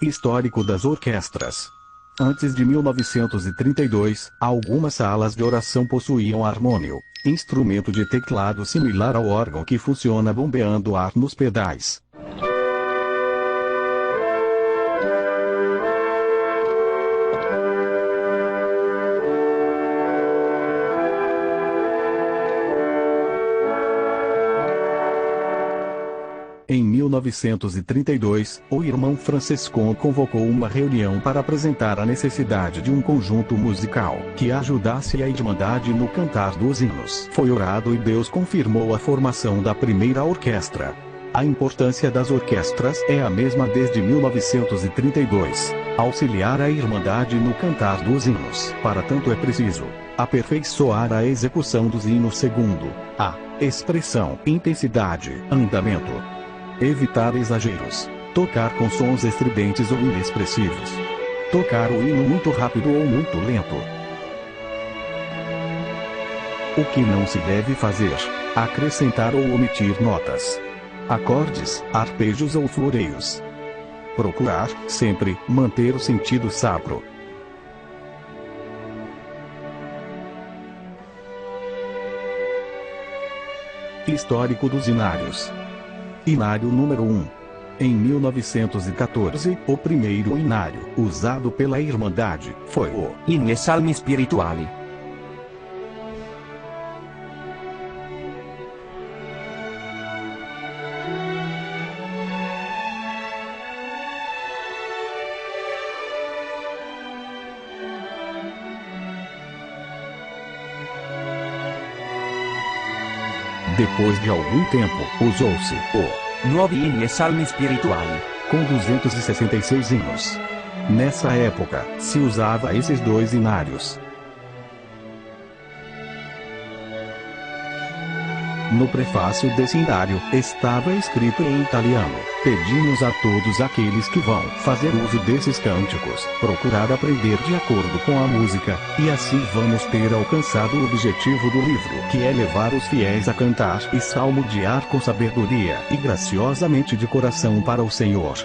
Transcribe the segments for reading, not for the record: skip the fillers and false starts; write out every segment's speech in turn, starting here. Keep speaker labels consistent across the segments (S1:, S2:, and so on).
S1: Histórico das orquestras. Antes de 1932, algumas salas de oração possuíam harmônio, instrumento de teclado similar ao órgão que funciona bombeando ar nos pedais. Em 1932, o irmão Franciscon convocou uma reunião para apresentar a necessidade de um conjunto musical que ajudasse a Irmandade no cantar dos hinos. Foi orado e Deus confirmou a formação da primeira orquestra. A importância das orquestras é a mesma desde 1932. Auxiliar a Irmandade no cantar dos hinos. Para tanto é preciso aperfeiçoar a execução dos hinos segundo a expressão, intensidade, andamento. Evitar exageros. Tocar com sons estridentes ou inexpressivos. Tocar o hino muito rápido ou muito lento. O que não se deve fazer: acrescentar ou omitir notas, acordes, arpejos ou floreios. Procurar, sempre, manter o sentido sacro. Histórico dos hinários. Hinário número 1. Em 1914, o primeiro hinário usado pela Irmandade foi o
S2: Inni Salmi Spirituali.
S1: Depois de algum tempo, usou-se o
S2: Nuovi Inni Salmi Spirituali,
S1: com 266 hinos. Nessa época, se usava esses dois hinários. No prefácio desse hinário, estava escrito em italiano: pedimos a todos aqueles que vão fazer uso desses cânticos, procurar aprender de acordo com a música, e assim vamos ter alcançado o objetivo do livro, que é levar os fiéis a cantar e salmodiar com sabedoria e graciosamente de coração para o Senhor.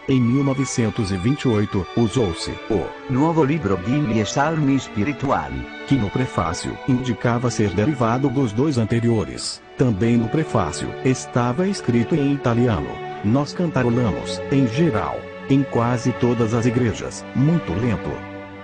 S1: Em 1928, usou-se o
S2: Nuovo Libro di Inni e Salmi Spirituali,
S1: que no prefácio indicava ser derivado dos dois anteriores. Também no prefácio estava escrito em italiano. Nós cantarolamos, em geral, em quase todas as igrejas, muito lento.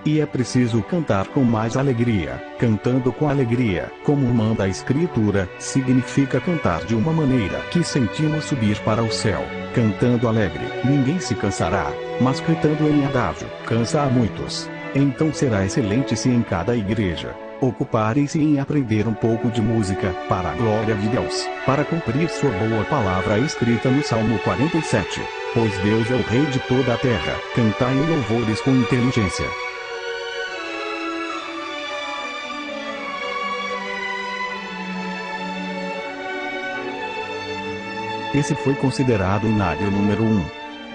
S1: E é preciso cantar com mais alegria. Cantando com alegria, como manda a Escritura, significa cantar de uma maneira que sentimos subir para o céu. Cantando alegre, ninguém se cansará, mas cantando em adágio, cansa a muitos. Então será excelente se em cada igreja ocuparem-se em aprender um pouco de música, para a glória de Deus, para cumprir sua boa palavra escrita no Salmo 47. Pois Deus é o Rei de toda a terra, cantai em louvores com inteligência. Esse foi considerado o hinário número 1.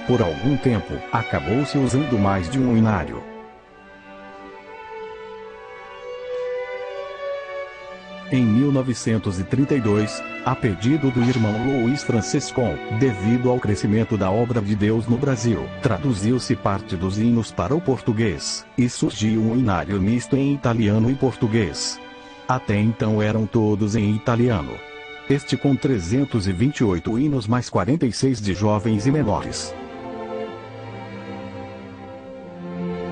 S1: Por algum tempo, acabou-se usando mais de um hinário. Em 1932, a pedido do irmão Luiz Franciscon, devido ao crescimento da obra de Deus no Brasil, traduziu-se parte dos hinos para o português, e surgiu um hinário misto em italiano e português. Até então eram todos em italiano. Este com 328 hinos mais 46 de jovens e menores.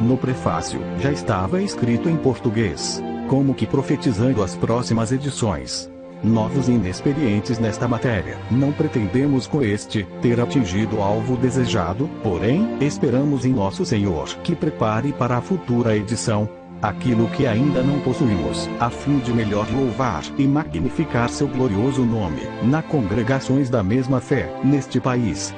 S1: No prefácio, já estava escrito em português, como que profetizando as próximas edições. Novos e inexperientes nesta matéria, não pretendemos com este ter atingido o alvo desejado, porém, esperamos em nosso Senhor que prepare para a futura edição aquilo que ainda não possuímos, a fim de melhor louvar e magnificar seu glorioso nome, nas congregações da mesma fé, neste país.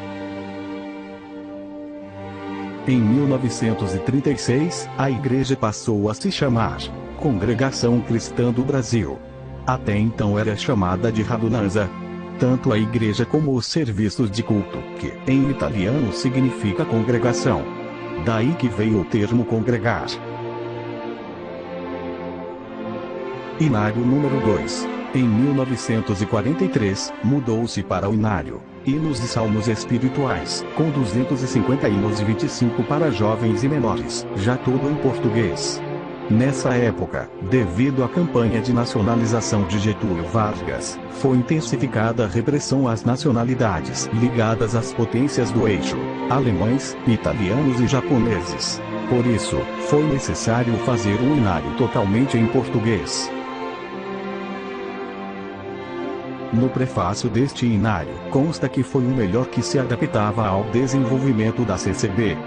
S1: Em 1936, a igreja passou a se chamar Congregação Cristã do Brasil. Até então era chamada de Radunanza. Tanto a igreja como os serviços de culto, que, em italiano significa congregação. Daí que veio o termo congregar. Hinário número 2. Em 1943, mudou-se para o inário, hinos e salmos espirituais, com 250 hinos e 25 para jovens e menores, já tudo em português. Nessa época, devido à campanha de nacionalização de Getúlio Vargas, foi intensificada a repressão às nacionalidades ligadas às potências do eixo, alemães, italianos e japoneses. Por isso, foi necessário fazer um inário totalmente em português. No prefácio deste inário, consta que foi o melhor que se adaptava ao desenvolvimento da CCB.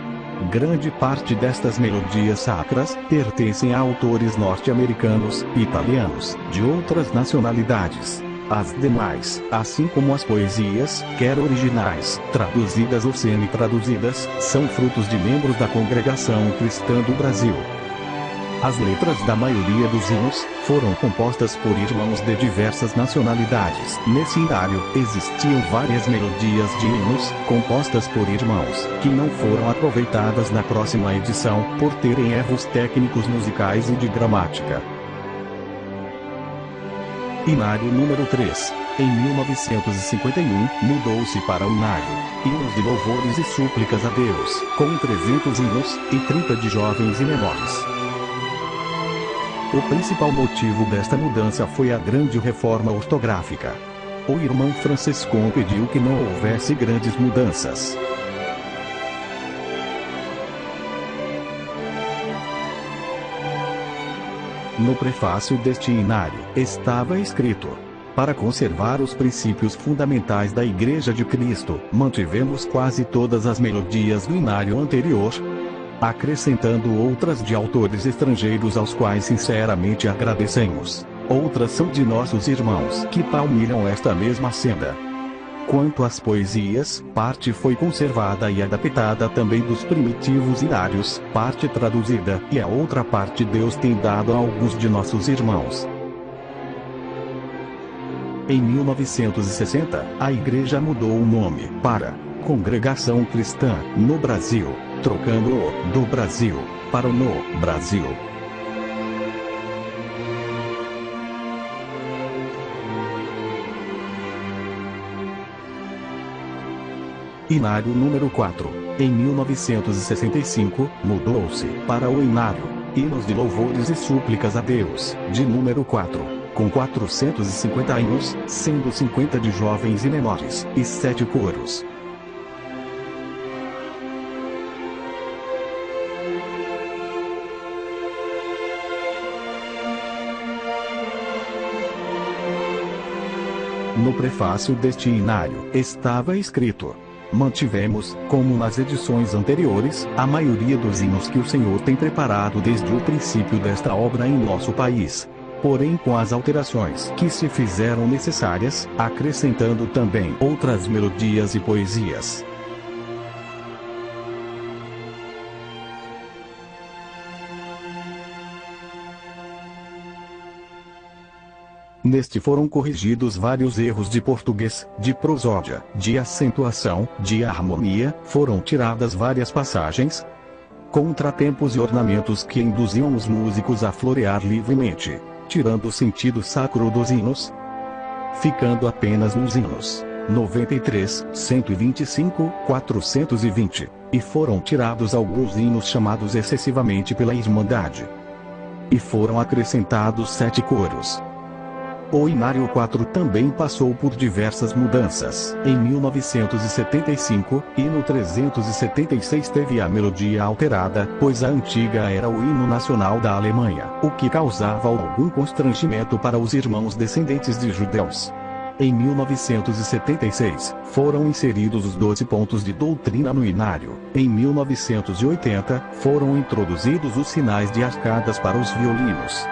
S1: Grande parte destas melodias sacras pertencem a autores norte-americanos, italianos, de outras nacionalidades. As demais, assim como as poesias, quer originais, traduzidas ou semi-traduzidas, são frutos de membros da Congregação Cristã do Brasil. As letras da maioria dos hinos foram compostas por irmãos de diversas nacionalidades. Nesse inário, existiam várias melodias de hinos, compostas por irmãos, que não foram aproveitadas na próxima edição, por terem erros técnicos musicais e de gramática. Inário número 3. Em 1951, mudou-se para o inário, hinos de louvores e súplicas a Deus, com 300 hinos, e 30 de jovens e menores. O principal motivo desta mudança foi a grande reforma ortográfica. O irmão Franciscon pediu que não houvesse grandes mudanças. No prefácio deste inário, estava escrito: para conservar os princípios fundamentais da Igreja de Cristo, mantivemos quase todas as melodias do inário anterior, acrescentando outras de autores estrangeiros aos quais sinceramente agradecemos. Outras são de nossos irmãos que palmilham esta mesma senda. Quanto às poesias, parte foi conservada e adaptada também dos primitivos inários, parte traduzida, e a outra parte Deus tem dado a alguns de nossos irmãos. Em 1960, a igreja mudou o nome para Congregação Cristã, no Brasil, trocando o do Brasil para o no Brasil. Inário número 4. Em 1965, mudou-se para o inário, hinos de louvores e súplicas a Deus, de número 4, com 450 hinos, sendo 50 de jovens e menores, e 7 coros. No prefácio deste inário, estava escrito: mantivemos, como nas edições anteriores, a maioria dos hinos que o Senhor tem preparado desde o princípio desta obra em nosso país, porém com as alterações que se fizeram necessárias, acrescentando também outras melodias e poesias. Neste foram corrigidos vários erros de português, de prosódia, de acentuação, de harmonia, foram tiradas várias passagens, contratempos e ornamentos que induziam os músicos a florear livremente, tirando o sentido sacro dos hinos, ficando apenas nos hinos 93, 125, 420, e foram tirados alguns hinos chamados excessivamente pela Irmandade. E foram acrescentados 7 coros. O Inário 4 também passou por diversas mudanças. Em 1975, hino 376 teve a melodia alterada, pois a antiga era o hino nacional da Alemanha, o que causava algum constrangimento para os irmãos descendentes de judeus. Em 1976, foram inseridos os 12 pontos de doutrina no Inário. Em 1980, foram introduzidos os sinais de arcadas para os violinos.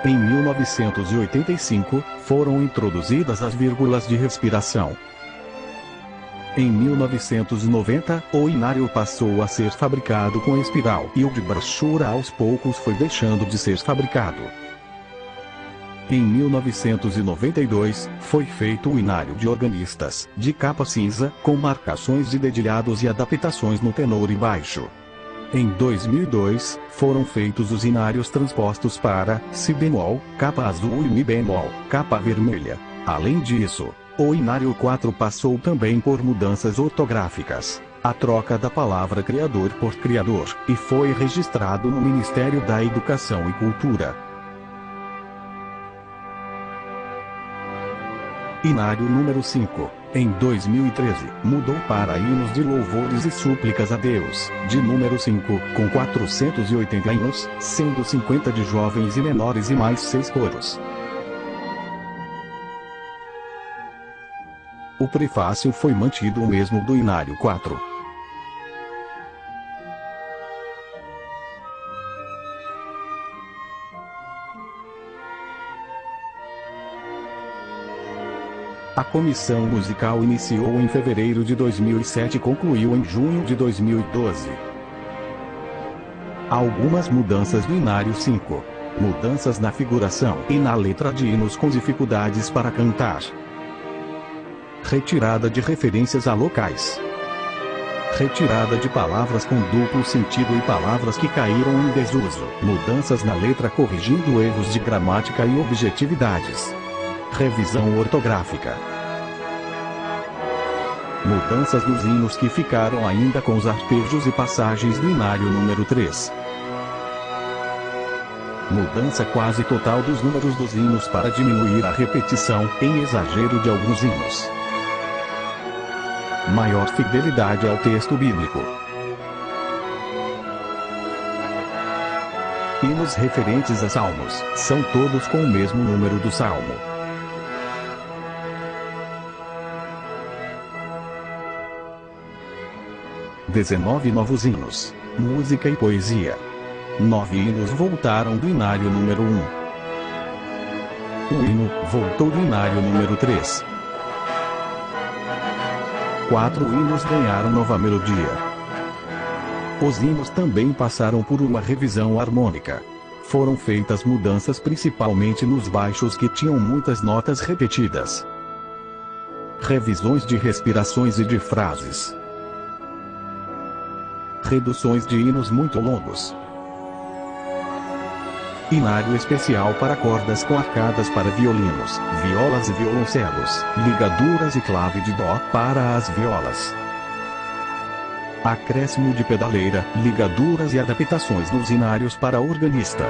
S1: Em 1985, foram introduzidas as vírgulas de respiração. Em 1990, o Inário passou a ser fabricado com espiral e o de brochura aos poucos foi deixando de ser fabricado. Em 1992, foi feito o Inário de organistas, de capa cinza, com marcações de dedilhados e adaptações no tenor e baixo. Em 2002, foram feitos os inários transpostos para si bemol, capa azul e mi bemol, capa vermelha. Além disso, o inário 4 passou também por mudanças ortográficas, a troca da palavra criador por criador, e foi registrado no Ministério da Educação e Cultura. Inário número 5, em 2013, mudou para hinos de louvores e súplicas a Deus, de número 5, com 480 hinos, sendo 50 de jovens e menores e mais 6 coros. O prefácio foi mantido o mesmo do Inário 4. A comissão musical iniciou em fevereiro de 2007 e concluiu em junho de 2012. Algumas mudanças do Inário 5. Mudanças na figuração e na letra de hinos com dificuldades para cantar. Retirada de referências a locais. Retirada de palavras com duplo sentido e palavras que caíram em desuso. Mudanças na letra corrigindo erros de gramática e objetividades. Revisão ortográfica. Mudanças nos hinos que ficaram ainda com os arpejos e passagens do Inário número 3. Mudança quase total dos números dos hinos para diminuir a repetição e exagero de alguns hinos. Maior fidelidade ao texto bíblico. Hinos referentes a salmos, são todos com o mesmo número do salmo. (19 novos hinos, música e poesia). 9 hinos voltaram do Inário número 1. Um hino voltou do Inário número 3. 4 hinos ganharam nova melodia. Os hinos também passaram por uma revisão harmônica. Foram feitas mudanças principalmente nos baixos que tinham muitas notas repetidas. Revisões de respirações e de frases. Reduções de hinos muito longos. Inário especial para cordas com arcadas para violinos, violas e violoncelos, ligaduras e clave de dó para as violas. Acréscimo de pedaleira, ligaduras e adaptações nos inários para organista.